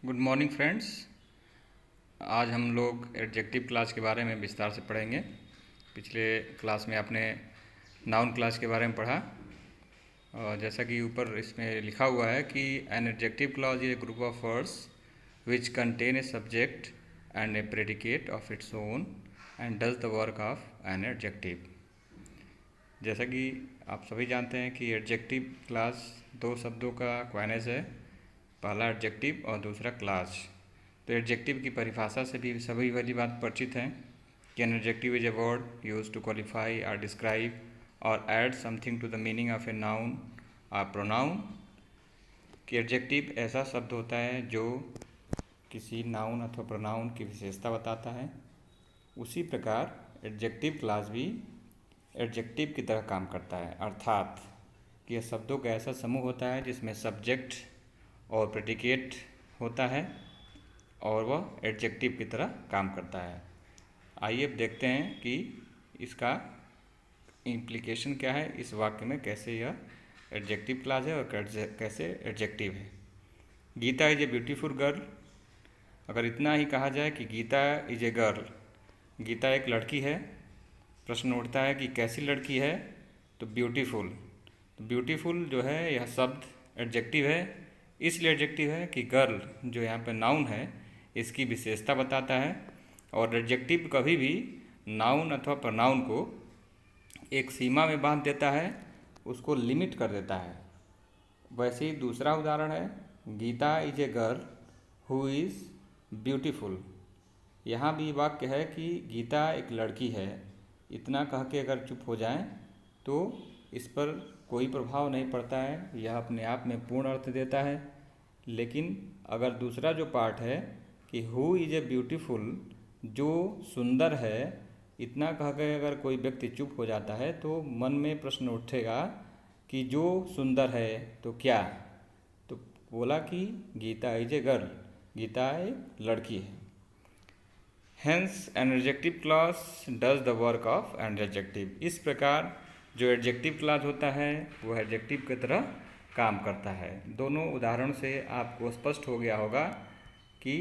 Good morning friends. आज हम लोग एडजेक्टिव क्लास के बारे में विस्तार से पढ़ेंगे। पिछले क्लास में आपने नाउन क्लास के बारे में पढ़ा और जैसा कि ऊपर इसमें लिखा हुआ है कि an adjective clause is a group of words which contain a subject and A predicate of its own and does the work of an adjective. जैसा कि आप सभी जानते हैं कि एडजेक्टिव क्लास दो शब्दों का क्वाइनेज है, पहला एडजेक्टिव और दूसरा क्लास। तो एडजेक्टिव की परिभाषा से भी सभी वाली बात परिचित हैं कि an adjective is a word use to qualify or describe or add something to the meaning of a noun or pronoun. कि एडजेक्टिव ऐसा शब्द होता है जो किसी नाउन अथवा प्रोनाउन की विशेषता बताता है। उसी प्रकार एडजेक्टिव क्लास भी एडजेक्टिव की तरह काम करता है, अर्थात कि यह शब्दों का ऐसा समूह होता है जिसमें सब्जेक्ट और प्रेडिकेट होता है और वह एडजेक्टिव की तरह काम करता है। आइए अब देखते हैं कि इसका इम्प्लीकेशन क्या है, इस वाक्य में कैसे यह एडजेक्टिव क्लास है और कैसे एडजेक्टिव है। Geeta is a beautiful girl. अगर इतना ही कहा जाए कि Geeta is a girl, Geeta एक लड़की है, प्रश्न उठता है कि कैसी लड़की है, तो ब्यूटीफुल। तो ब्यूटीफुल जो है यह शब्द एडजेक्टिव है, इसलिए एडजेक्टिव है कि गर्ल जो यहाँ पे नाउन है इसकी विशेषता बताता है। और एडजेक्टिव कभी भी नाउन अथवा प्रोनाउन को एक सीमा में बांध देता है, उसको लिमिट कर देता है। वैसे ही दूसरा उदाहरण है, Geeta is a girl who is beautiful. यहाँ भी वाक्य है कि गीता एक लड़की है। इतना कह के अगर चुप हो जाएं तो इस पर कोई प्रभाव नहीं पड़ता है, यह अपने आप में पूर्ण अर्थ देता है। लेकिन अगर दूसरा जो पार्ट है कि हु इज ए ब्यूटीफुल, जो सुंदर है, इतना कह के अगर कोई व्यक्ति चुप हो जाता है तो मन में प्रश्न उठेगा कि जो सुंदर है तो क्या। तो बोला कि Geeta is a girl, Geeta एक लड़की है। Hence an adjective clause does the work of an adjective. इस प्रकार जो एडजेक्टिव क्लॉज होता है वह एडजेक्टिव की तरह काम करता है। दोनों उदाहरण से आपको स्पष्ट हो गया होगा कि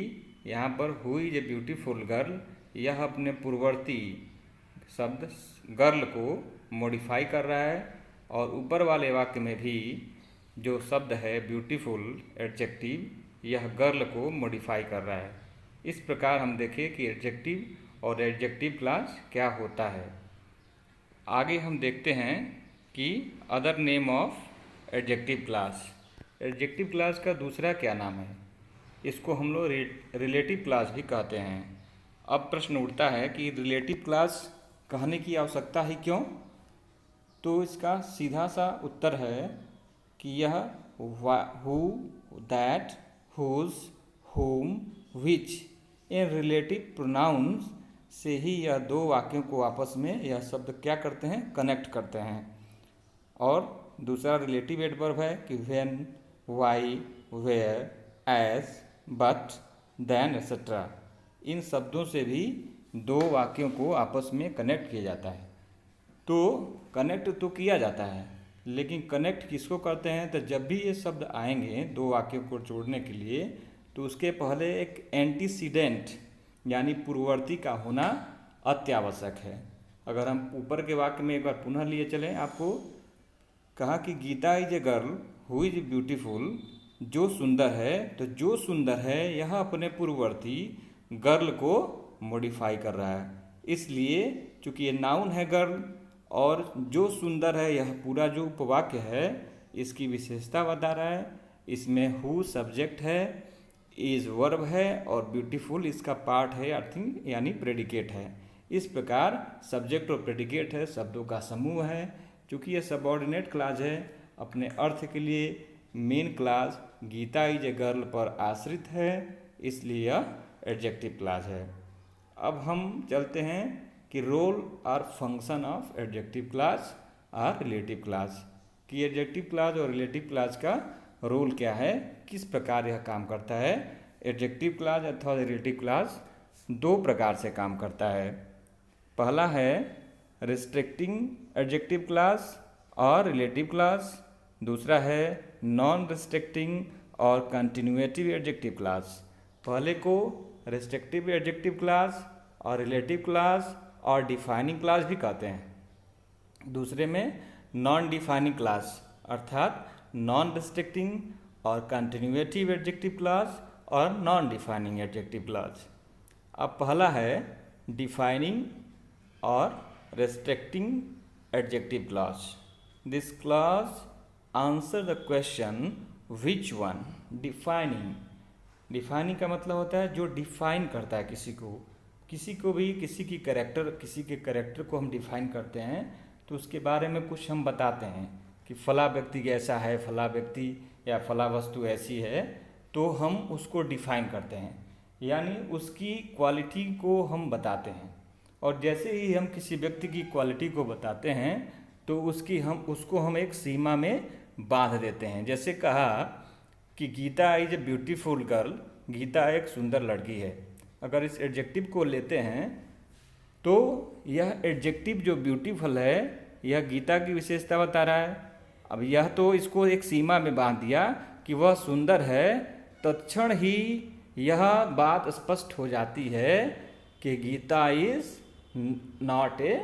यहाँ पर who is a beautiful girl, यह अपने पूर्ववर्ती शब्द गर्ल को मॉडिफाई कर रहा है और ऊपर वाले वाक्य में भी जो शब्द है ब्यूटीफुल एडजेक्टिव, यह गर्ल को मॉडिफाई कर रहा है। इस प्रकार हम देखें कि एडजेक्टिव और एडजेक्टिव क्लॉज क्या होता है। आगे हम देखते हैं कि other name of adjective class. Adjective class का दूसरा क्या नाम है, इसको हम लोग रिलेटिव क्लास भी कहते हैं। अब प्रश्न उठता है कि रिलेटिव क्लास कहने की आवश्यकता ही क्यों। तो इसका सीधा सा उत्तर है कि यह हु, दैट, हुज, हुम, विच इन रिलेटिव प्रोनाउंस से ही यह दो वाक्यों को आपस में यह शब्द क्या करते हैं, कनेक्ट करते हैं। और दूसरा रिलेटिव एडवर्ब है कि when, why, where, as, but, then etcetera. इन शब्दों से भी दो वाक्यों को आपस में कनेक्ट किया जाता है। तो कनेक्ट तो किया जाता है, लेकिन कनेक्ट किसको करते हैं, तो जब भी ये शब्द आएंगे दो वाक्यों को जोड़ने के लिए तो उसके पहले एक एंटीसीडेंट यानी पूर्ववर्ती का होना अत्यावश्यक है। अगर हम ऊपर के वाक्य में एक बार पुनः लिए चलें, आपको कहा कि Geeta is a girl who is beautiful, जो सुंदर है, तो जो सुंदर है यह अपने पूर्ववर्ती गर्ल को मॉडिफाई कर रहा है। इसलिए चूंकि ये नाउन है गर्ल और जो सुंदर है, यह पूरा जो उपवाक्य है इसकी विशेषता बता रहा है। इसमें हु सब्जेक्ट है, इज वर्ब है और ब्यूटीफुल इसका पार्ट है, अर्थिंग यानी प्रेडिकेट है। इस प्रकार सब्जेक्ट और प्रेडिकेट है, शब्दों का समूह है। चूँकि यह सबऑर्डिनेट क्लास है, अपने अर्थ के लिए main clause Geeta is a girl पर आश्रित है, इसलिए यह एडजेक्टिव क्लास है। अब हम चलते हैं कि रोल और फंक्शन ऑफ एडजेक्टिव क्लास और रिलेटिव क्लास, कि एडजेक्टिव क्लास और रिलेटिव क्लास का रोल क्या है, किस प्रकार यह काम करता है। एडजेक्टिव क्लास अथवा रिलेटिव क्लास दो प्रकार से काम करता है। पहला है रिस्ट्रिक्टिंग एडजेक्टिव क्लास और रिलेटिव क्लास, दूसरा है नॉन रिस्ट्रिक्टिंग और कंटिन्यूएटिव एडजेक्टिव क्लास। पहले को रेस्ट्रिक्टिव एडजेक्टिव क्लास और रिलेटिव क्लास और डिफाइनिंग क्लास भी कहते हैं। दूसरे में नॉन डिफाइनिंग क्लास अर्थात नॉन रिस्ट्रिक्टिंग और कंटिन्यूएटिव एडजेक्टिव क्लास और नॉन डिफाइनिंग एडजेक्टिव क्लास। अब पहला है डिफाइनिंग और restricting adjective class. This class answer the question which one. Defining का मतलब होता है जो डिफाइन करता है किसी को भी किसी के कैरेक्टर को हम डिफाइन करते हैं तो उसके बारे में कुछ हम बताते हैं कि फला व्यक्ति ऐसा है, फला व्यक्ति या फला वस्तु ऐसी है, तो हम उसको डिफाइन करते हैं, यानी उसकी क्वालिटी को हम बताते हैं। और जैसे ही हम किसी व्यक्ति की क्वालिटी को बताते हैं तो उसको हम एक सीमा में बांध देते हैं। जैसे कहा कि Geeta is a beautiful girl, Geeta एक सुंदर लड़की है। अगर इस एडजेक्टिव को लेते हैं तो यह एडजेक्टिव जो ब्यूटीफुल है यह गीता की विशेषता बता रहा है। अब यह तो इसको एक सीमा में बांध दिया कि वह सुंदर है, तत्क्षण ही यह बात स्पष्ट हो जाती है कि गीता इज नॉट ए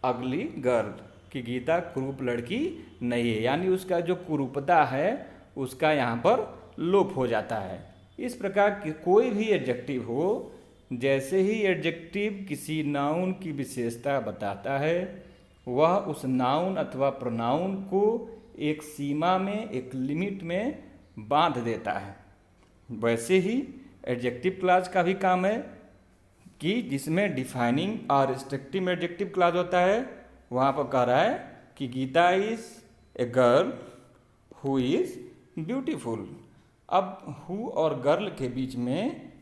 अगली गर्ल, कि गीता कुरूप लड़की नहीं है, यानी उसका जो कुरूपता है उसका यहाँ पर लोप हो जाता है। इस प्रकार की कोई भी एडजेक्टिव हो, जैसे ही एडजेक्टिव किसी नाउन की विशेषता बताता है वह उस नाउन अथवा प्रोनाउन को एक सीमा में, एक लिमिट में बांध देता है। वैसे ही एडजेक्टिव क्लास का भी काम है कि जिसमें डिफाइनिंग और रिस्ट्रिक्टिव एडजेक्टिव क्लास होता है, वहाँ पर कह रहा है कि Geeta is a girl who is beautiful. अब हु और गर्ल के बीच में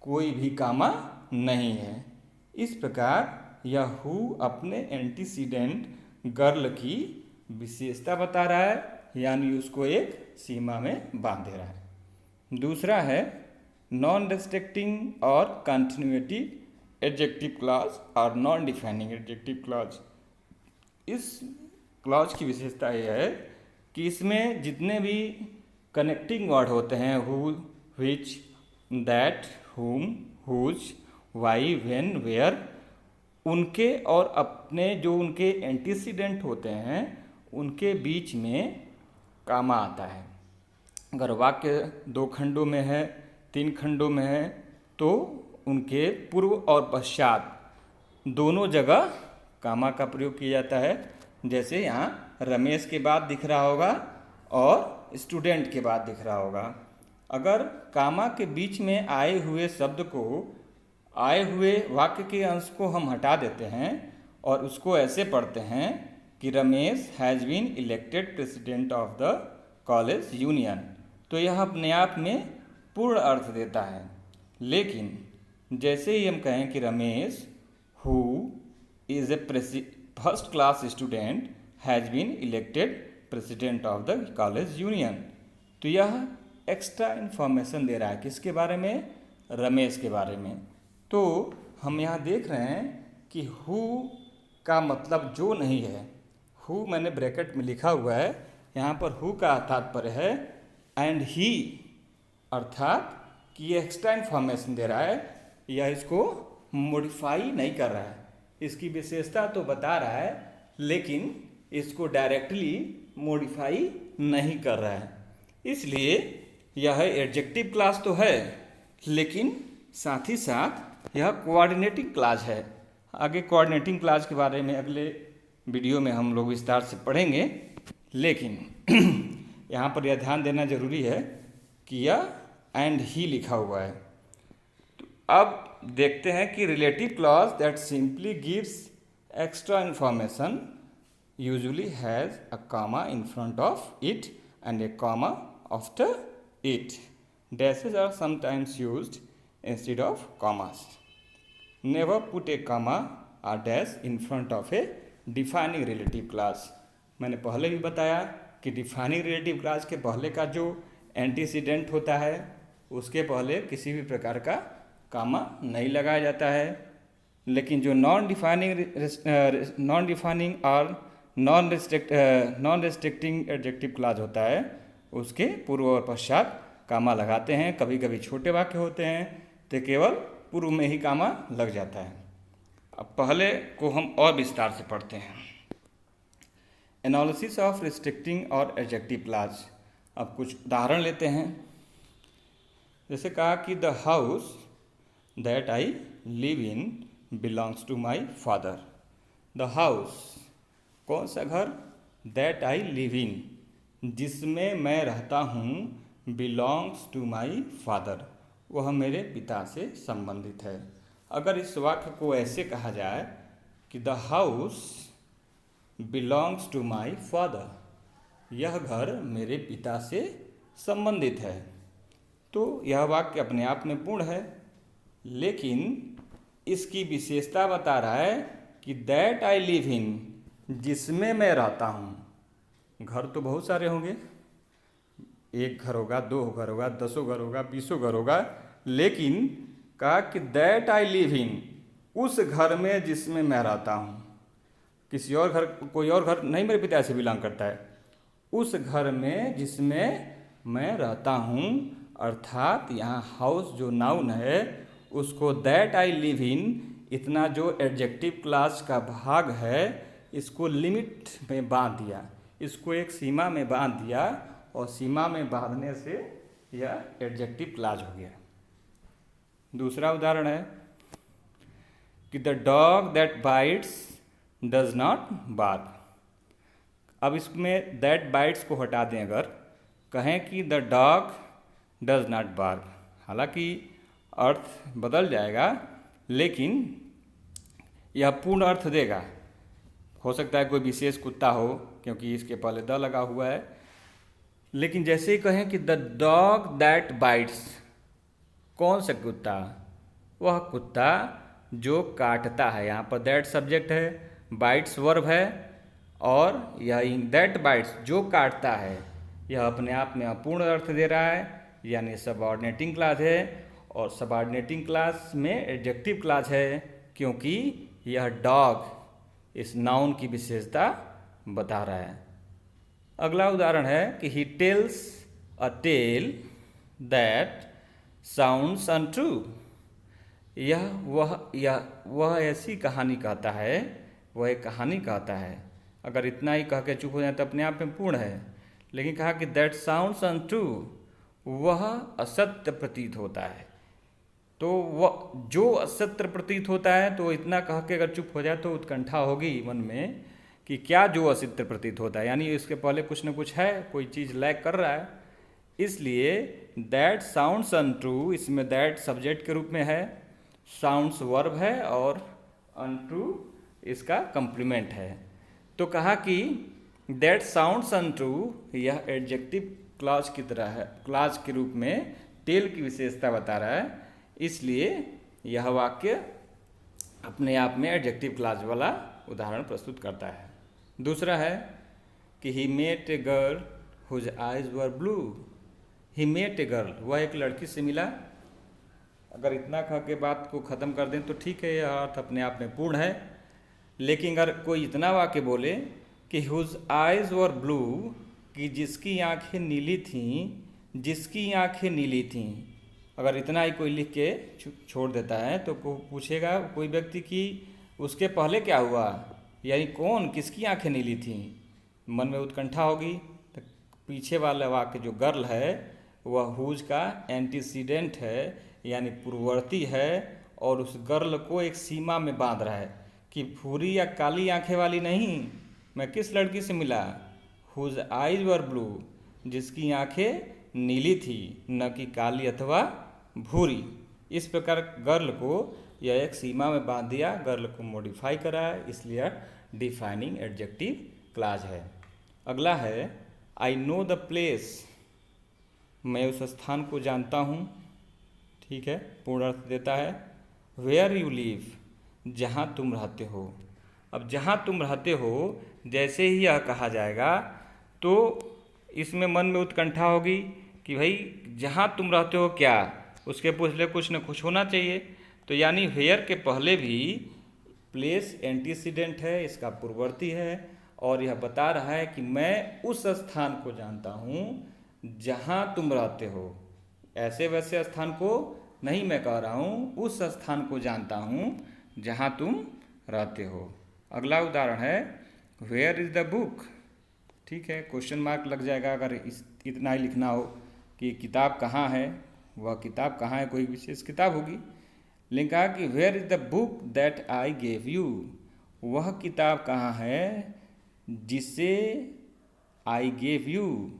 कोई भी कामा नहीं है। इस प्रकार यह हु अपने एंटीसीडेंट गर्ल की विशेषता बता रहा है, यानी उसको एक सीमा में बांध दे रहा है। दूसरा है नॉन रेस्ट्रिक्टिंग और कंटिन्यूएटिव एडजेक्टिव क्लॉज और नॉन डिफाइनिंग एडजेक्टिव क्लॉज। इस क्लॉज की विशेषता यह है कि इसमें जितने भी कनेक्टिंग वर्ड होते हैं, हु, विच, दैट, हुम, हुज, वाई, व्हेन, वेयर, उनके और अपने जो उनके एंटीसीडेंट होते हैं उनके बीच में कामा आता है। अगर वाक्य 2 खंडों में है, 3 खंडों में है, तो उनके पूर्व और पश्चात दोनों जगह कामा का प्रयोग किया जाता है। जैसे यहाँ रमेश के बाद दिख रहा होगा और स्टूडेंट के बाद दिख रहा होगा। अगर कामा के बीच में आए हुए शब्द को, आए हुए वाक्य के अंश को हम हटा देते हैं और उसको ऐसे पढ़ते हैं कि Ramesh has been elected president of the college union, तो यह अपने आप में पूर्ण अर्थ देता है। लेकिन जैसे ही हम कहें कि Ramesh who is a first class student has been elected president of the college union, तो यह एक्स्ट्रा इन्फॉर्मेशन दे रहा है किसके बारे में? रमेश के बारे में। तो हम यहाँ देख रहे हैं कि हु का मतलब जो नहीं है, हु मैंने ब्रैकेट में लिखा हुआ है, यहाँ पर हु का तात्पर्य है एंड ही, अर्थात कि ये एक्स्ट्रा इन्फॉर्मेशन दे रहा है, यह इसको मॉडिफाई नहीं कर रहा है। इसकी विशेषता तो बता रहा है लेकिन इसको डायरेक्टली मॉडिफाई नहीं कर रहा है। इसलिए यह एडजेक्टिव क्लास तो है लेकिन साथ ही साथ यह कोऑर्डिनेटिंग क्लास है। आगे कोऑर्डिनेटिंग क्लास के बारे में अगले वीडियो में हम लोग विस्तार से पढ़ेंगे, लेकिन यहाँ पर यह ध्यान देना जरूरी है कि यह एंड ही लिखा हुआ है। तो अब देखते हैं कि relative clause that simply gives extra information usually has a comma in front of it and a comma after it. Dashes are sometimes used instead of commas. Never put a comma or dash in front of a defining relative class. मैंने पहले भी बताया कि defining relative class के पहले का जो antecedent होता है उसके पहले किसी भी प्रकार का कामा नहीं लगाया जाता है, लेकिन जो नॉन डिफाइनिंग और नॉन रेस्ट्रिक्टिंग एडजेक्टिव क्लॉज होता है उसके पूर्व और पश्चात कामा लगाते हैं। कभी कभी छोटे वाक्य होते हैं तो केवल पूर्व में ही कामा लग जाता है। अब पहले को हम और विस्तार से पढ़ते हैं। Analysis of restricting or adjective clause. अब कुछ उदाहरण लेते हैं। जैसे कहा कि the house that I live in belongs to my father. The house कौन सा घर, दैट आई लिव इन जिसमें मैं रहता हूँ, बिलोंग्स टू माई फादर वह मेरे पिता से संबंधित है। अगर इस वाक्य को ऐसे कहा जाए कि the house belongs to my father, यह घर मेरे पिता से संबंधित है, तो यह वाक्य अपने आप में पूर्ण है। लेकिन इसकी विशेषता बता रहा है कि दैट आई लिव इन जिसमें मैं रहता हूँ। घर तो बहुत सारे होंगे, एक घर होगा, दो घर होगा, 10 घर होगा, 20 घर होगा, लेकिन कहा कि दैट आई लिव इन उस घर में जिसमें मैं रहता हूँ। किसी और घर, कोई और घर नहीं मेरे पिता से बिलोंग करता है, उस घर में जिसमें मैं रहता हूँ। अर्थात यहाँ हाउस जो नाउन है उसको दैट आई लिव इन, इतना जो एडजेक्टिव क्लास का भाग है, इसको लिमिट में बांध दिया, इसको एक सीमा में बांध दिया, और सीमा में बांधने से यह एडजेक्टिव क्लास हो गया। दूसरा उदाहरण है कि the dog that bites does not bark. अब इसमें दैट बाइट्स को हटा दें, अगर कहें कि the dog does not bark, हालांकि अर्थ बदल जाएगा लेकिन यह पूर्ण अर्थ देगा। हो सकता है कोई विशेष कुत्ता हो क्योंकि इसके पहले द लगा हुआ है, लेकिन जैसे ही कहें कि द डॉग दैट बाइट्स, कौन सा कुत्ता, वह कुत्ता जो काटता है। यहाँ पर दैट सब्जेक्ट है, बाइट्स वर्ब है, और यह दैट बाइट्स जो काटता है, यह अपने आप में अपूर्ण अर्थ दे रहा है, यानी सबऑर्डिनेटिंग क्लॉज है। और सबऑर्डिनेटिंग क्लॉज में एडजेक्टिव क्लॉज है क्योंकि यह डॉग इस नाउन की विशेषता बता रहा है। अगला उदाहरण है कि he tells a tale that sounds untrue. वह ऐसी कहानी कहता है, वह एक कहानी कहता है। अगर इतना ही कह के चुप हो जाए तो अपने आप में पूर्ण है, लेकिन कहा कि दैट साउंड्स अनट्रू, वह असत्य प्रतीत होता है। तो वह जो असत्य प्रतीत होता है, तो इतना कह के अगर चुप हो जाए तो उत्कंठा होगी मन में कि क्या जो असत्य प्रतीत होता है, यानी इसके पहले कुछ न कुछ है, कोई चीज़ लैग कर रहा है। इसलिए दैट साउंड्स अनट्रू, इसमें दैट सब्जेक्ट के रूप में है, साउंड्स वर्ब है, और अनट्रू इसका कंप्लीमेंट है। तो कहा कि दैट साउंड्स अनट्रू, यह एडजेक्टिव क्लॉज की तरह है, क्लॉज के रूप में टेल की विशेषता बता रहा है, इसलिए यह वाक्य अपने आप में एडजेक्टिव क्लॉज वाला उदाहरण प्रस्तुत करता है। दूसरा है कि he met a girl whose eyes were blue. He met a girl, वह एक लड़की से मिला। अगर इतना कह के बात को ख़त्म कर दें तो ठीक है, यह अर्थ अपने आप में पूर्ण है। लेकिन अगर कोई इतना वाक्य बोले कि हुज आइज वर ब्लू, कि जिसकी आंखें नीली थीं, जिसकी आंखें नीली थीं, अगर इतना ही कोई लिख के छोड़ देता है तो पूछेगा कोई व्यक्ति कि उसके पहले क्या हुआ, यानी कौन, किसकी आंखें नीली थीं, मन में उत्कंठा होगी। तो पीछे वाला वाक्य जो गर्ल है वह हुज का एंटीसीडेंट है, यानी पूर्ववर्ती है, और उस गर्ल को एक सीमा में बांध रहा है कि भूरी या काली आंखें वाली नहीं, मैं किस लड़की से मिला, हुज आइज वर ब्लू, जिसकी आंखें नीली थी, न कि काली अथवा भूरी। इस प्रकार गर्ल को यह एक सीमा में बांध दिया, गर्ल को मॉडिफाई करा है, इसलिए डिफाइनिंग एडजेक्टिव क्लॉज है। अगला है आई नो द प्लेस, मैं उस स्थान को जानता हूँ, ठीक है, पूर्ण अर्थ देता है। वेयर यू लिव, जहाँ तुम रहते हो। अब जहाँ तुम रहते हो जैसे ही यह कहा जाएगा तो इसमें मन में उत्कंठा होगी कि भाई जहाँ तुम रहते हो क्या, उसके पूछले कुछ न कुछ होना चाहिए। तो यानी वेयर के पहले भी प्लेस एंटीसीडेंट है, इसका पूर्ववर्ती है, और यह बता रहा है कि मैं उस स्थान को जानता हूँ जहाँ तुम रहते हो। ऐसे वैसे स्थान को नहीं मैं कह रहा हूँ, उस स्थान को जानता हूँ जहाँ तुम रहते हो। अगला उदाहरण है वेयर इज़ द बुक। ठीक है, क्वेश्चन मार्क लग जाएगा अगर इतना ही लिखना हो कि किताब कहाँ है, वह किताब कहाँ है, कोई विशेष किताब होगी। लेकिन कहा कि where is the book that I gave you, वह किताब कहाँ है जिसे आई गेव यू,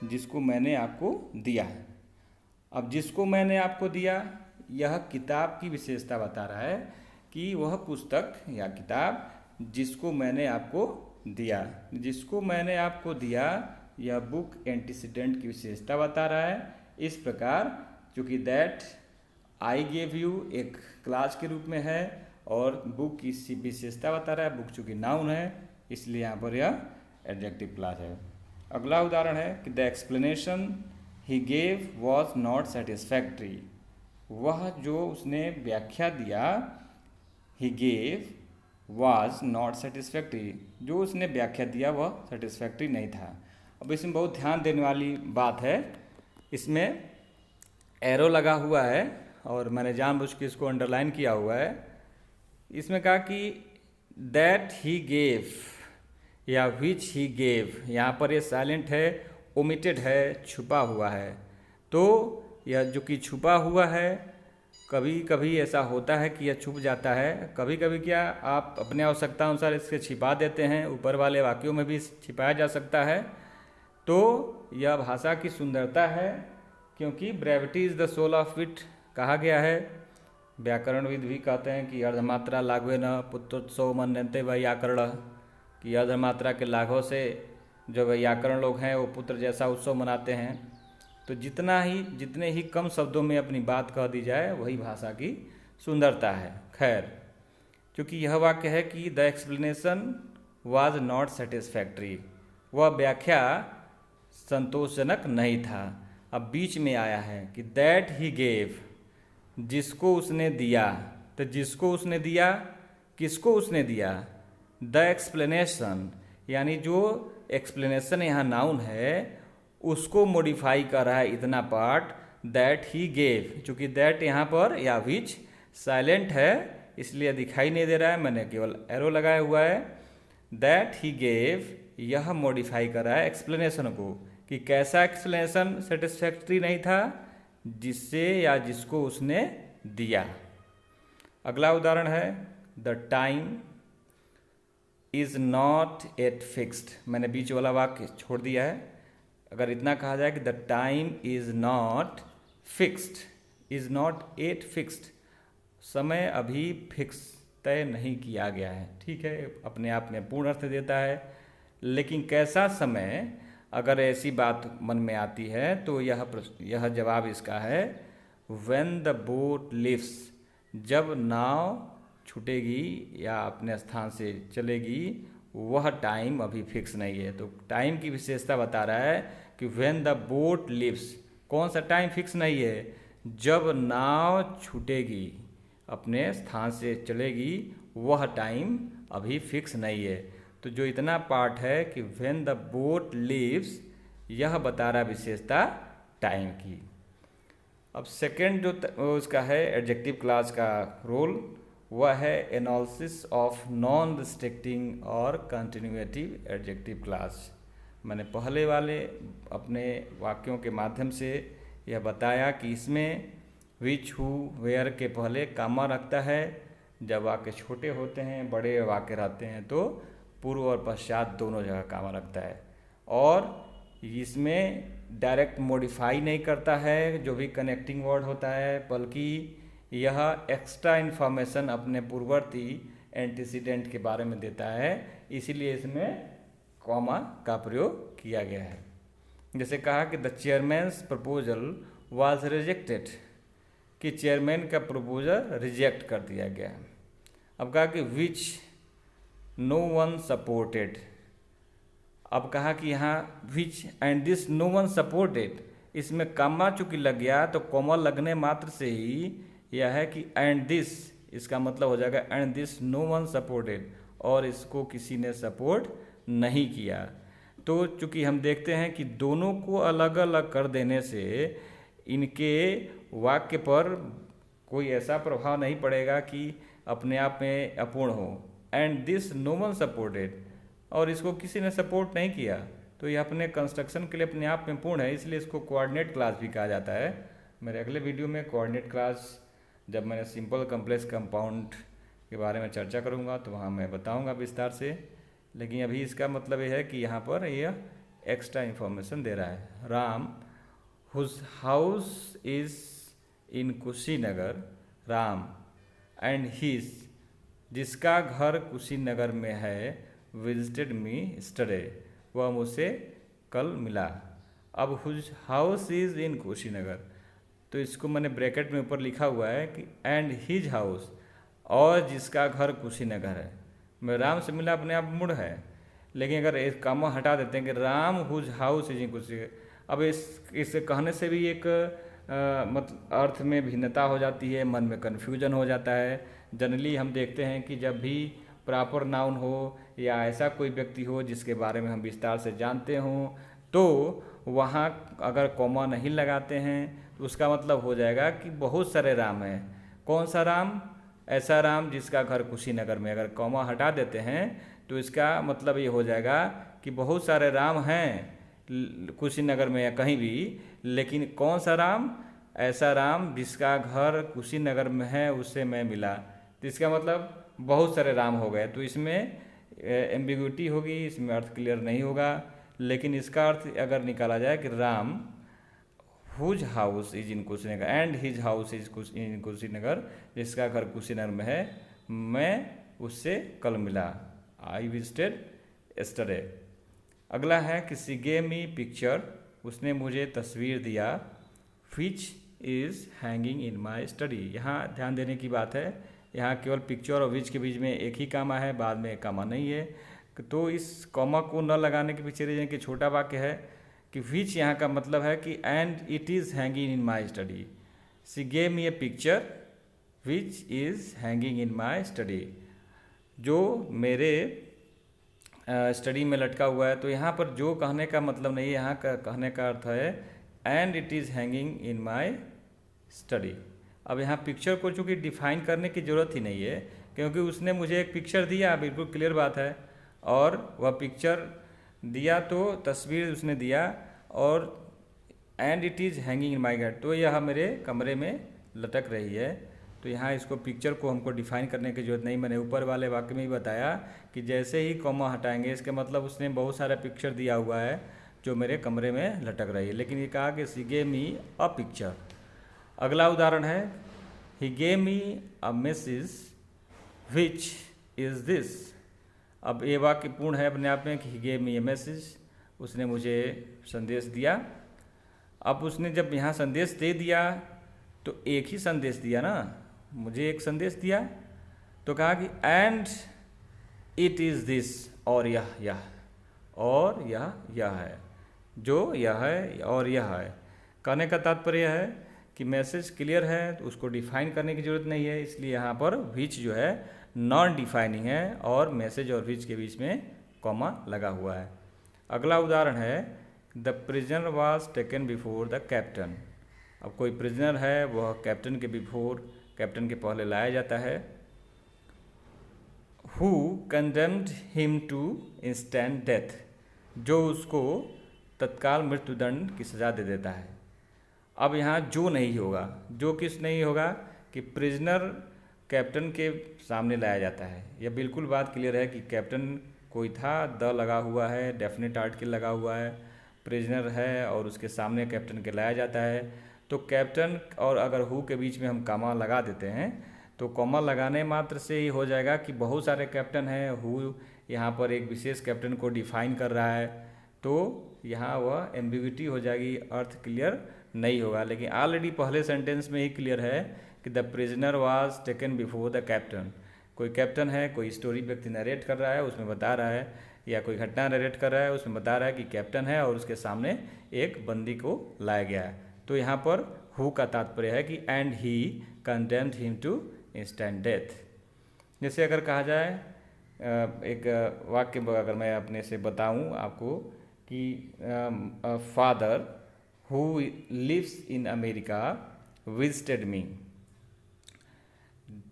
जिसको मैंने आपको दिया है। अब जिसको मैंने आपको दिया, यह किताब की विशेषता बता रहा है कि वह पुस्तक या किताब जिसको मैंने आपको दिया। जिसको मैंने आपको दिया यह बुक एंटीसीडेंट की विशेषता बता रहा है। इस प्रकार चूँकि दैट आई गेव यू एक क्लास के रूप में है और बुक की विशेषता बता रहा है, बुक चूँकि नाउन है इसलिए यहाँ पर यह एडजेक्टिव क्लास है। अगला उदाहरण है कि the explanation he gave was not satisfactory, वह जो उसने व्याख्या दिया he gave was not satisfactory, जो उसने व्याख्या दिया वह सेटिस्फैक्ट्री नहीं था। अब इसमें बहुत ध्यान देने वाली बात है, इसमें एरो लगा हुआ है और मैंने जानबूझ के इसको अंडरलाइन किया हुआ है। इसमें कहा कि दैट ही गेव या विच ही गेव, यहाँ पर ये साइलेंट है, ओमिटेड है, छुपा हुआ है। तो यह जो कि छुपा हुआ है, कभी कभी ऐसा होता है कि यह छुप जाता है, कभी कभी क्या आप अपने आवश्यकता अनुसार इसके छिपा देते हैं, ऊपर वाले वाक्यों में भी छिपाया जा सकता है। तो यह भाषा की सुंदरता है, क्योंकि brevity is the soul of wit कहा गया है। व्याकरणविद भी कहते हैं कि अर्धमात्रा लाघवे न पुत्रोत्सव मन्यन्ते व्याकरण, कि अर्धमात्रा के लाघव से जो व्याकरण लोग हैं वो पुत्र जैसा उत्सव मनाते हैं। तो जितने ही कम शब्दों में अपनी बात कह दी जाए वही भाषा की सुंदरता है। खैर, क्योंकि यह वाक्य है कि the explanation was not satisfactory, वह व्याख्या संतोषजनक नहीं था। अब बीच में आया है कि दैट ही गेव, जिसको उसने दिया। तो जिसको उसने दिया, किसको उसने दिया? द एक्सप्लेनेशन, यानी जो एक्सप्लेनेशन यहाँ नाउन है उसको मॉडिफाई कर रहा है इतना पार्ट दैट ही गेव। चूँकि दैट यहाँ पर या विच साइलेंट है इसलिए दिखाई नहीं दे रहा है, मैंने केवल एरो लगाया हुआ है। दैट ही गेव यह मॉडिफाई कर रहा है एक्सप्लेनेशन को, कि कैसा एक्सप्लेनेशन सेटिस्फैक्ट्री नहीं था, जिससे या जिसको उसने दिया। अगला उदाहरण है the time is not at fixed, मैंने बीच वाला वाक्य छोड़ दिया है। अगर इतना कहा जाए कि the time is not fixed, is not at fixed, समय अभी फिक्स तय नहीं किया गया है। ठीक है, अपने आप में पूर्ण अर्थ देता है, लेकिन कैसा समय, अगर ऐसी बात मन में आती है तो यह जवाब इसका है व्हेन द बोट लिव्स, जब नाव छूटेगी या अपने स्थान से चलेगी, वह टाइम अभी फिक्स नहीं है। तो टाइम की विशेषता बता रहा है कि व्हेन द बोट लिव्स, कौन सा टाइम फिक्स नहीं है? जब नाव छूटेगी, अपने स्थान से चलेगी, वह टाइम अभी फिक्स नहीं है। तो जो इतना पार्ट है कि व्हेन द बोट लिव्स, यह बता रहा विशेषता टाइम की। अब सेकेंड जो उसका है एडजेक्टिव क्लास का रोल, वह है एनालिसिस ऑफ नॉन रिस्ट्रिक्टिंग और कंटिन्यूएटिव एडजेक्टिव क्लास। मैंने पहले वाले अपने वाक्यों के माध्यम से यह बताया कि इसमें विच, हु, वेयर के पहले कामा रखता है। जब वाक्य छोटे होते हैं, बड़े वाक्य रहते हैं तो पूर्व और पश्चात दोनों जगह कामा रखता है। और इसमें डायरेक्ट मॉडिफाई नहीं करता है जो भी कनेक्टिंग वर्ड होता है, बल्कि यह एक्स्ट्रा इन्फॉर्मेशन अपने पूर्ववर्ती एंटीसीडेंट के बारे में देता है, इसीलिए इसमें कॉमा का प्रयोग किया गया है। जैसे कहा कि the chairman's proposal was rejected, कि चेयरमैन का प्रपोजल रिजेक्ट कर दिया गया। अब कहा कि विच नो वन सपोर्टेड, अब कहा कि यहाँ which and this no one supported, इसमें कॉमा चूँकि लग गया तो कॉमा लगने मात्र से ही यह है कि एंड दिस, इसका मतलब हो जाएगा and this no one supported, और इसको किसी ने सपोर्ट नहीं किया। तो चूँकि हम देखते हैं कि दोनों को अलग अलग कर देने से इनके वाक्य पर कोई ऐसा प्रभाव नहीं पड़ेगा कि अपने आप में अपूर्ण हो। And this no one supported, और इसको किसी ने सपोर्ट नहीं किया, तो ये अपने कंस्ट्रक्शन के लिए अपने आप में पूर्ण है, इसलिए इसको कोऑर्डिनेट क्लास भी कहा जाता है। मेरे अगले वीडियो में कोऑर्डिनेट क्लास, जब मैंने सिंपल कॉम्प्लेक्स कंपाउंड के बारे में चर्चा करूँगा तो वहाँ मैं बताऊँगा विस्तार से। लेकिन अभी इसका मतलब ये है कि यहाँ पर यह एक्स्ट्रा इन्फॉर्मेशन दे रहा है। Ram whose house is in Kushinagar, Ram and his, जिसका घर कुशीनगर में है, विजिटेड मी स्टडे, वह मुझसे कल मिला। अब whose house is in Kushinagar, तो इसको मैंने ब्रैकेट में ऊपर लिखा हुआ है कि एंड हिज हाउस, और जिसका घर कुशीनगर है। मैं राम से मिला अपने आप मुड़ है, लेकिन अगर एक कामा हटा देते हैं कि Ram whose house is in Kushinagar, अब इसे कहने से भी एक मतलब अर्थ में भिन्नता हो जाती है, मन में कन्फ्यूजन हो जाता है। जनरली हम देखते हैं कि जब भी प्रॉपर नाउन हो या ऐसा कोई व्यक्ति हो जिसके बारे में हम विस्तार से जानते हों, तो वहाँ अगर कॉमा नहीं लगाते हैं तो उसका मतलब हो जाएगा कि बहुत सारे राम हैं। कौन सा राम? ऐसा राम जिसका घर कुशीनगर में। अगर कॉमा हटा देते हैं तो इसका मतलब ये हो जाएगा कि बहुत सारे राम हैं कुशीनगर में या कहीं भी, लेकिन कौन सा राम? ऐसा राम जिसका घर कुशीनगर में है, उससे मैं मिला। तो इसका मतलब बहुत सारे राम हो गए, तो इसमें एम्बिग्विटी होगी, इसमें अर्थ क्लियर नहीं होगा। लेकिन इसका अर्थ अगर निकाला जाए कि Ram whose house is in Kushinagar and his house is in Kushinagar, जिसका घर कुशीनगर में है, मैं उससे कल मिला, आई विजिटेड यस्टरडे। अगला है कि सी गेव मी पिक्चर, उसने मुझे तस्वीर दिया, which is hanging in my study. यहाँ ध्यान देने की बात है, यहाँ केवल पिक्चर और विच के बीच में एक ही कामा है, बाद में कामा नहीं है। तो इस कॉमा को न लगाने के पीछे रीजन कि छोटा वाक्य है कि विच यहाँ का मतलब है कि and it is hanging in my study. C gave me A picture which is hanging in my study, जो मेरे स्टडी में लटका हुआ है। तो यहाँ पर जो कहने का मतलब नहीं है, यहाँ का कहने का अर्थ है and it is hanging in my study. अब यहाँ पिक्चर को चूँकि डिफाइन करने की ज़रूरत ही नहीं है, क्योंकि उसने मुझे एक पिक्चर दिया, बिल्कुल क्लियर बात है, और वह पिक्चर दिया तो तस्वीर उसने दिया, और and it is hanging in my gate, तो यह मेरे कमरे में लटक रही है। तो यहाँ इसको पिक्चर को हमको डिफाइन करने की जरूरत नहीं। मैंने ऊपर वाले वाक्य में ही बताया कि जैसे ही कॉमा हटाएंगे, इसके मतलब उसने बहुत सारा पिक्चर दिया हुआ है जो मेरे कमरे में लटक रही है। लेकिन ये कहा कि सी गेव मी अ पिक्चर। अगला उदाहरण है he gave me a message which is this. अब ये वाक्य पूर्ण है अपने आप में कि he gave me a message, उसने मुझे संदेश दिया। अब उसने जब यहाँ संदेश दे दिया तो एक ही संदेश दिया ना, मुझे एक संदेश दिया, तो कहा कि एंड इट इज़ दिस, और यह और यह है, जो यह है और यह है। कहने का तात्पर्य है कि मैसेज क्लियर है, तो उसको डिफाइन करने की ज़रूरत नहीं है, इसलिए यहाँ पर विच जो है नॉन डिफाइनिंग है और मैसेज और विच के बीच में कॉमा लगा हुआ है। अगला उदाहरण है the prisoner was taken before the captain. अब कोई प्रिजनर है, वह कैप्टन के बिफोर, कैप्टन के पहले लाया जाता है। Who condemned him to instant death, जो उसको तत्काल मृत्युदंड की सज़ा दे देता है। अब यहाँ जो नहीं होगा, जो किस नहीं होगा कि प्रिजनर कैप्टन के सामने लाया जाता है। यह बिल्कुल बात क्लियर है कि कैप्टन कोई था, द लगा हुआ है, डेफिनेट आर्टिकल लगा हुआ है, प्रिजनर है और उसके सामने कैप्टन के लाया जाता है। तो कैप्टन और अगर हु के बीच में हम कॉमा लगा देते हैं तो कॉमा लगाने मात्र से ही हो जाएगा कि बहुत सारे कैप्टन हैं, हु यहाँ पर एक विशेष कैप्टन को डिफाइन कर रहा है, तो यहाँ वह एम्बिग्विटी हो जाएगी, अर्थ क्लियर नहीं होगा। लेकिन ऑलरेडी पहले सेंटेंस में ही क्लियर है कि the prisoner was taken before the captain. कोई कैप्टन है, कोई स्टोरी व्यक्ति नरेट कर रहा है, उसमें बता रहा है, या कोई घटना नरेट कर रहा है, उसमें बता रहा है कि कैप्टन है और उसके सामने एक बंदी को लाया गया है। तो यहाँ पर हु का तात्पर्य है कि and he condemned him to instant death. जैसे अगर कहा जाए एक वाक्य अगर मैं अपने से बताऊं आपको कि father who lives in America visited me.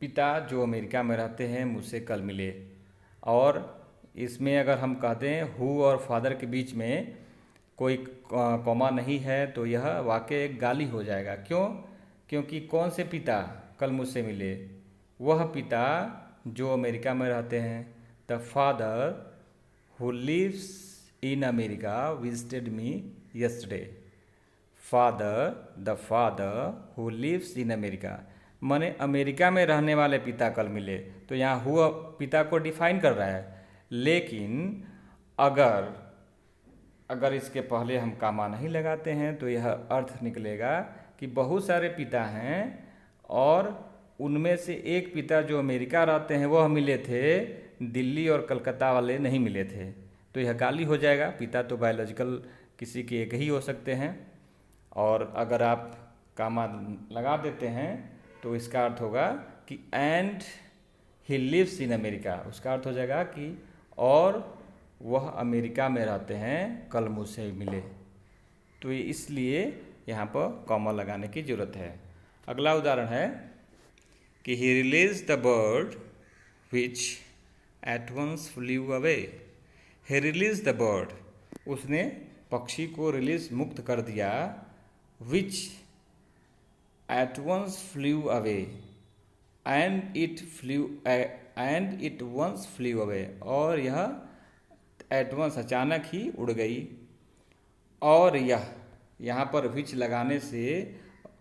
पिता जो अमेरिका में रहते हैं मुझसे कल मिले। और इसमें अगर हम कहते हैं हु और फादर के बीच में कोई कॉमा नहीं है तो यह वाक्य एक गाली हो जाएगा। क्यों? क्योंकि कौन से पिता कल मुझसे मिले? वह पिता जो अमेरिका में रहते हैं। The father who lives in America visited me yesterday. The father who lives in America माने अमेरिका में रहने वाले पिता कल मिले। तो यहाँ हुआ पिता को डिफाइन कर रहा है। लेकिन अगर इसके पहले हम कामा नहीं लगाते हैं तो यह अर्थ निकलेगा कि बहुत सारे पिता हैं और उनमें से एक पिता जो अमेरिका रहते हैं वह मिले थे, दिल्ली और कलकत्ता वाले नहीं मिले थे। तो यह गाली हो जाएगा। पिता तो बायोलॉजिकल किसी के एक ही हो सकते हैं। और अगर आप कामा लगा देते हैं तो इसका अर्थ होगा कि and he lives in America. उसका अर्थ हो जाएगा कि और वह अमेरिका में रहते हैं, कल मुझसे मिले। तो इसलिए यहाँ पर कॉमा लगाने की ज़रूरत है। अगला उदाहरण है कि he release the bird which at once flew away. He release the bird, उसने पक्षी को रिलीज मुक्त कर दिया। Which at once flew away and it once flew away, और यह एट वंस अचानक ही उड़ गई। और यहाँ पर विच लगाने से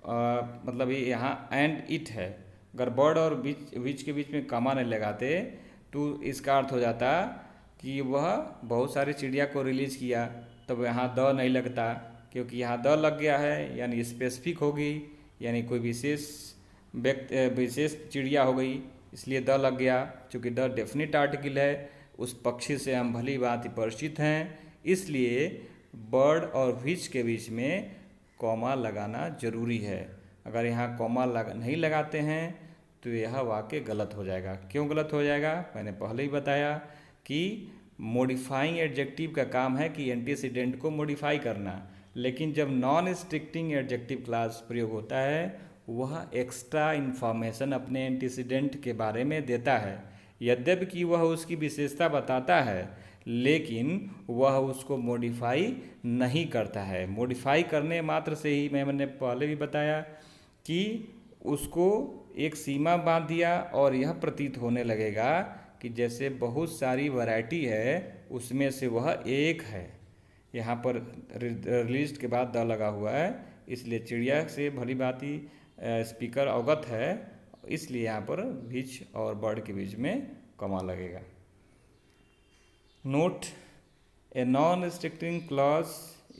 मतलब ये यहाँ एंड इट है। अगर बर्ड और विच के बीच में कमा नहीं लगाते तो इसका अर्थ हो जाता कि वह बहुत सारी चिड़िया को रिलीज किया, तब यहाँ द नहीं लगता। क्योंकि यहाँ द लग गया है यानी स्पेसिफिक होगी, यानी कोई विशेष चिड़िया हो गई, इसलिए द लग गया। चूँकि द डेफिनेट आर्टिकल है, उस पक्षी से हम भली भांति परिचित हैं, इसलिए बर्ड और विच के बीच में कॉमा लगाना जरूरी है। अगर यहाँ कॉमा नहीं लगाते हैं तो यह वाक्य गलत हो जाएगा। क्यों गलत हो जाएगा? मैंने पहले ही बताया कि मॉडिफाइंग एडजेक्टिव का काम है कि एंटीसीडेंट को मॉडिफाई करना। लेकिन जब नॉन स्ट्रिक्टिंग एडजेक्टिव क्लास प्रयोग होता है वह एक्स्ट्रा इन्फॉर्मेशन अपने एंटीसीडेंट के बारे में देता है। यद्यपि कि वह उसकी विशेषता बताता है लेकिन वह उसको मॉडिफाई नहीं करता है। मॉडिफाई करने मात्र से ही मैंने पहले भी बताया कि उसको एक सीमा बांध दिया और यह प्रतीत होने लगेगा कि जैसे बहुत सारी वैरायटी है उसमें से वह एक है। यहाँ पर रिलीज्ड के बाद द लगा हुआ है, इसलिए चिड़िया से भली भांति स्पीकर अवगत है, इसलिए यहाँ पर विच और बर्ड के बीच में कॉमा लगेगा। Note, a non restricting clause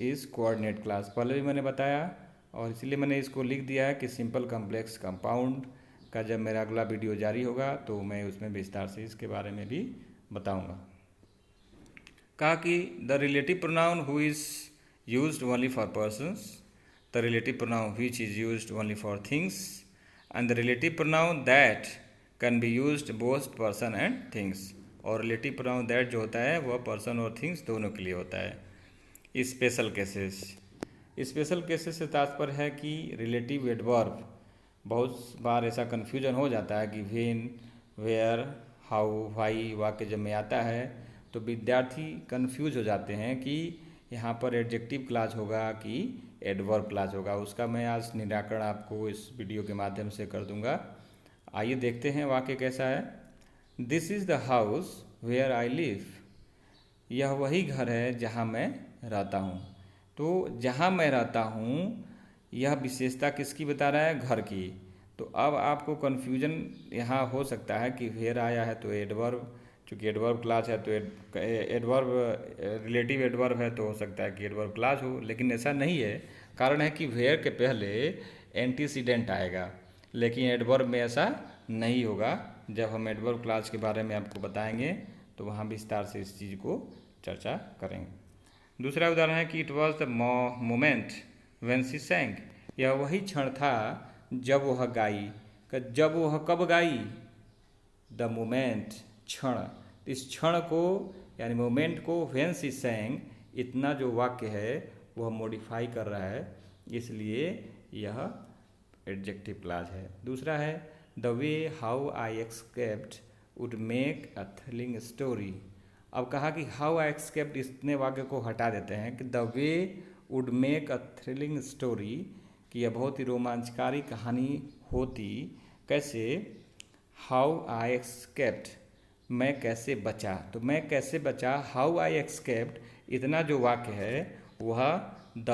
is coordinate clause. पहले भी मैंने बताया और इसलिए मैंने इसको लिख दिया है कि सिंपल कॉम्प्लेक्स कंपाउंड का जब मेरा अगला वीडियो जारी होगा तो मैं उसमें विस्तार से इसके बारे में भी बताऊंगा। कहा कि the relative pronoun who is used only for persons, the relative pronoun which is used only for things and the relative pronoun that can be used both person and things. और रिलेटिव प्रोनाउन दैट जो होता है वह person और things दोनों के लिए होता है। स्पेशल केसेस से तात्पर्य है कि रिलेटिव एडवर्ब, बहुत बार ऐसा कन्फ्यूजन हो जाता है कि व्हेन, वेयर, हाउ, व्हाई वाक्य जब में आता है तो विद्यार्थी कन्फ्यूज हो जाते हैं कि यहाँ पर एडजेक्टिव क्लास होगा कि एडवर्ब क्लास होगा। उसका मैं आज निराकरण आपको इस वीडियो के माध्यम से कर दूंगा। आइए देखते हैं वाक्य कैसा है। This is the house where I live. यह वही घर है जहाँ मैं रहता हूँ। तो जहाँ मैं रहता हूँ यह विशेषता किसकी बता रहा है? घर की। तो अब आपको कन्फ्यूजन यहाँ हो सकता है कि वेयर आया है तो एडवर्ब, चूँकि एडवर्ब क्लास है तो एडवर्ब रिलेटिव एडवर्ब है तो हो सकता है कि एडवर्ब क्लास हो, लेकिन ऐसा नहीं है। कारण है कि वेयर के पहले एंटीसीडेंट आएगा, लेकिन एडवर्ब में ऐसा नहीं होगा। जब हम एडवर्ब क्लास के बारे में आपको बताएंगे तो वहाँ विस्तार से इस चीज़ को चर्चा करेंगे। दूसरा उदाहरण है कि it was the moment when she सैंग। यह वही क्षण था जब वह गाई। जब वह कब गाई? द मोमेंट, क्षण। इस क्षण को यानी मोमेंट को व्हेन शी सैंग, इतना जो वाक्य है वह मॉडिफाई कर रहा है। इसलिए यह एडजेक्टिव क्लॉज है। दूसरा है the way how I escaped would make a thrilling story. अब कहा कि हाउ आई एस्केप्ड, इतने वाक्य को हटा देते हैं कि the way would make a thrilling story, कि यह बहुत ही रोमांचकारी कहानी होती। कैसे? हाउ आई एस्केप्ड, मैं कैसे बचा। तो मैं कैसे बचा, हाउ आई एस्केप्ड, इतना जो वाक्य है वह द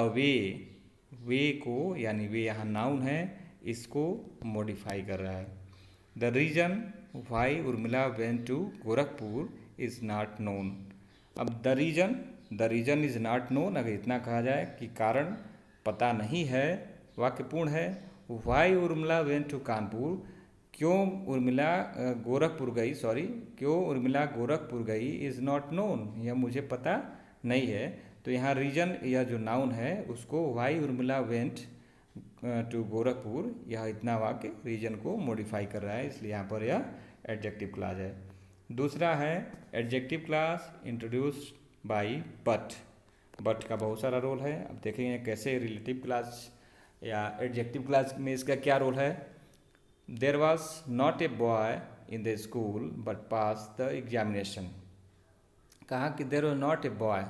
वे को, यानी वे यहाँ नाउन है, इसको मॉडिफाई कर रहा है। The reason why Urmila went to Gorakhpur is not known. अब the reason is not known, अगर इतना कहा जाए कि कारण पता नहीं है, वाक्य पूर्ण है। Why Urmila went to Kanpur, क्यों उर्मिला गोरखपुर गई, क्यों उर्मिला गोरखपुर गई, इज़ नॉट नोन, यह मुझे पता नहीं है। तो यहाँ रीजन, यह जो नाउन है उसको why Urmila went to Gorakhpur, यह इतना वाक्य रीजन को मॉडिफाई कर रहा है, इसलिए यहाँ पर यह एडजेक्टिव क्लॉज है। दूसरा है adjective clause introduced by but का बहुत सारा रोल है। अब देखेंगे कैसे रिलेटिव क्लॉज या एडजेक्टिव क्लॉज में इसका क्या रोल है। There was not a boy in the school but pass the examination. कहा कि there was not a boy,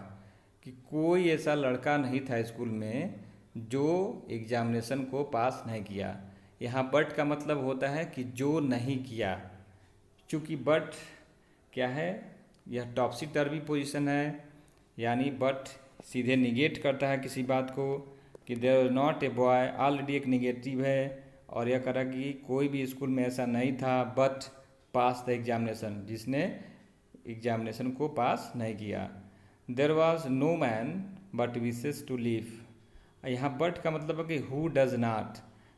कि कोई ऐसा लड़का नहीं था स्कूल में जो एग्जामिनेशन को पास नहीं किया। यहाँ बट का मतलब होता है कि जो नहीं किया। चूँकि बट क्या है, यह टॉपसी टर्बी पोजीशन है, यानी बट सीधे निगेट करता है किसी बात को, कि there was not a boy already एक निगेटिव है, और यह करा कि कोई भी स्कूल में ऐसा नहीं था बट पास द एग्जामिनेशन, जिसने एग्जामिनेशन को पास नहीं किया। There was no man but wishes to live. यहाँ बट का मतलब है कि हु डज नॉट,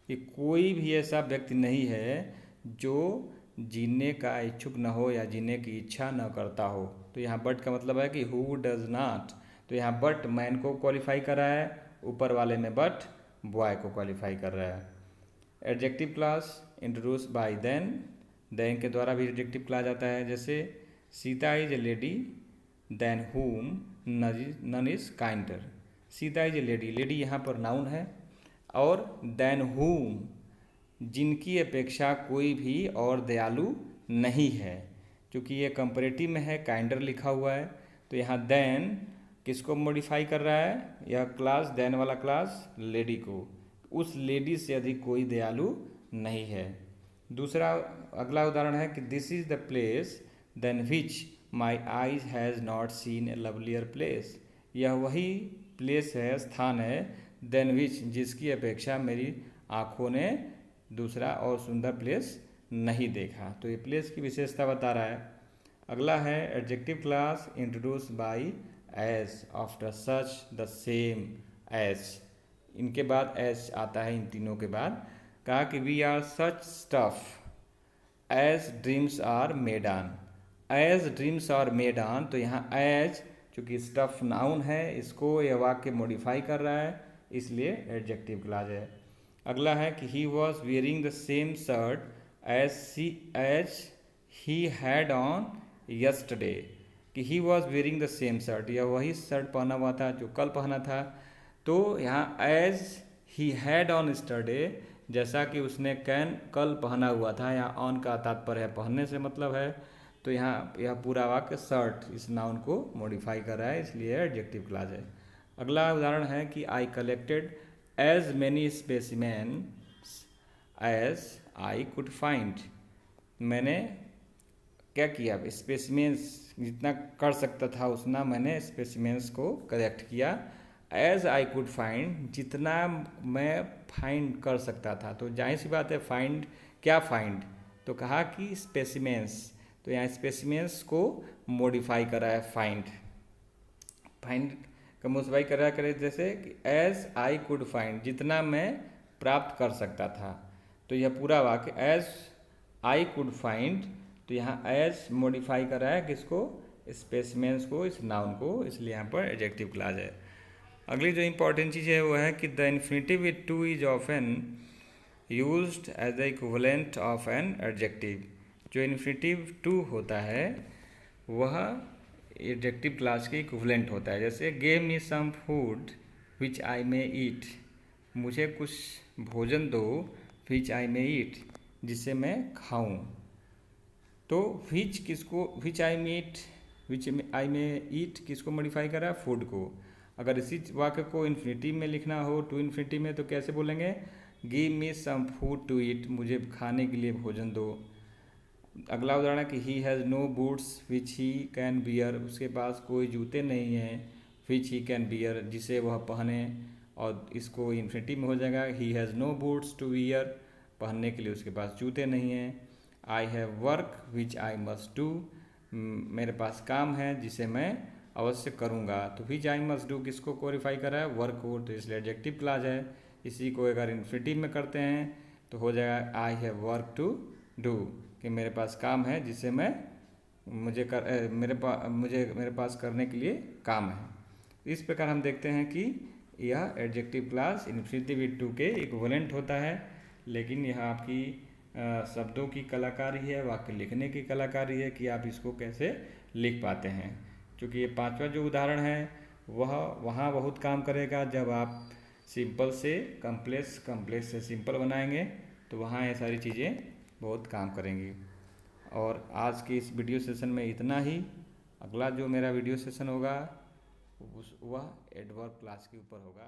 कि कोई भी ऐसा व्यक्ति नहीं है जो जीने का इच्छुक न हो या जीने की इच्छा न करता हो। तो यहाँ बट का मतलब है कि हु डज नॉट। तो यहाँ बट मैन को क्वालिफाई कर रहा है, ऊपर वाले में बट बॉय को क्वालिफाई कर रहा है। Adjective clause introduce by than के द्वारा भी एडजेक्टिव क्लॉज आता है। जैसे Sita is a lady than whom none is kinder. Sita is a lady यहाँ पर नाउन है, और देन हुम, जिनकी अपेक्षा कोई भी और दयालु नहीं है। क्योंकि ये कंपैरेटिव में है, काइंडर लिखा हुआ है, तो यहाँ देन किसको मॉडिफाई कर रहा है, यह क्लास देन वाला क्लास लेडी को, उस लेडी से अधिक कोई दयालु नहीं है। दूसरा अगला उदाहरण है कि this is the place then which my eyes has not seen a lovelier place. यह वही प्लेस है, स्थान है, देन विच, जिसकी अपेक्षा मेरी आँखों ने दूसरा और सुंदर प्लेस नहीं देखा। तो ये प्लेस की विशेषता बता रहा है। अगला है adjective clause introduce by as after such the same as. इनके बाद एज आता है, इन तीनों के बाद। कहा कि we are such stuff as dreams are made on. As dreams are made on, तो यहाँ एज चूँकि स्टफ नाउन है, इसको यह वाक्य मॉडिफाई कर रहा है, इसलिए एडजेक्टिव क्लॉज है। अगला है कि he was wearing the same shirt as he had on yesterday. कि he was wearing the same shirt, यह वही शर्ट पहना हुआ था जो कल पहना था। तो यहाँ as he had on yesterday, जैसा कि उसने कल पहना हुआ था, यहाँ ऑन का तात्पर्य है पहनने से मतलब है। तो यहाँ यह पूरा वाक्य शर्ट इस नाउन को मॉडिफाई कर रहा है, इसलिए एडजेक्टिव क्लॉज है। अगला उदाहरण है कि I collected as many specimens as I could find. मैंने क्या किया, स्पेसिमेंस जितना कर सकता था उतना मैंने स्पेसिमेंस को कलेक्ट किया। एज आई कुड फाइंड, जितना मैं फाइंड कर सकता था। तो जाहिर सी बात है फाइंड, क्या फाइंड, तो कहा कि स्पेसिमेंस, तो यहाँ स्पेसिमेंस को मॉडिफाई करा है फाइंड का मॉडिफाई करा करे, जैसे कि एज आई कुड फाइंड, जितना मैं प्राप्त कर सकता था। तो यह पूरा वाक्य एज आई कुड फाइंड, तो यहाँ एज मॉडिफाई कर रहा है किसको, स्पेसिमेंस को, इस नाउन को, इसलिए यहाँ पर एडजेक्टिव क्लॉज है। अगली जो इम्पॉर्टेंट चीज़ है वो है कि the infinitive with to is often used as the equivalent of an adjective. जो इन्फिनेटिव टू होता है वह एडजेक्टिव क्लॉज के इक्विवेलेंट होता है। जैसे gave me some food which आई मे ईट, मुझे कुछ भोजन दो विच आई मे ईट, जिसे मैं खाऊं। तो विच आई मे ईट किसको मॉडिफाई करा? फूड को। अगर इसी वाक्य को इन्फिनिटिव में लिखना हो, टू इन्फिनिटिव में, तो कैसे बोलेंगे? Give me some food to eat, मुझे खाने के लिए भोजन दो। अगला उदाहरण है कि he has no boots which he can bear, उसके पास कोई जूते नहीं हैं विच ही कैन बियर, जिसे वह पहने। और इसको इन्फिनिटिव में हो जाएगा he has no boots to wear, पहनने के लिए उसके पास जूते नहीं हैं। I have work which I must do, मेरे पास काम है जिसे मैं अवश्य करूँगा। तो विच आई मस्ट डू किसको क्वालिफाई करा है? वर्क को, तो इसलिए एडजेक्टिव क्लॉज है। इसी को अगर इन्फिनिटिव में करते हैं तो हो जाएगा I have work to do, कि मेरे पास काम है जिसे मैं मेरे पास करने के लिए काम है। इस प्रकार हम देखते हैं कि यह adjective clause infinitive with two के इक्विवेलेंट होता है। लेकिन यह आपकी शब्दों की कलाकारी है, वाक्य लिखने की कलाकारी है कि आप इसको कैसे लिख पाते हैं। क्योंकि ये पांचवा जो उदाहरण है वह वहाँ बहुत काम करेगा जब आप सिंपल से कम्प्लेक्स, कम्प्लेक्स से सिंपल बनाएंगे, तो वहाँ ये सारी चीज़ें बहुत काम करेंगी। और आज की इस वीडियो सेशन में इतना ही। अगला जो मेरा वीडियो सेशन होगा वह एडवर्ब क्लास के ऊपर होगा।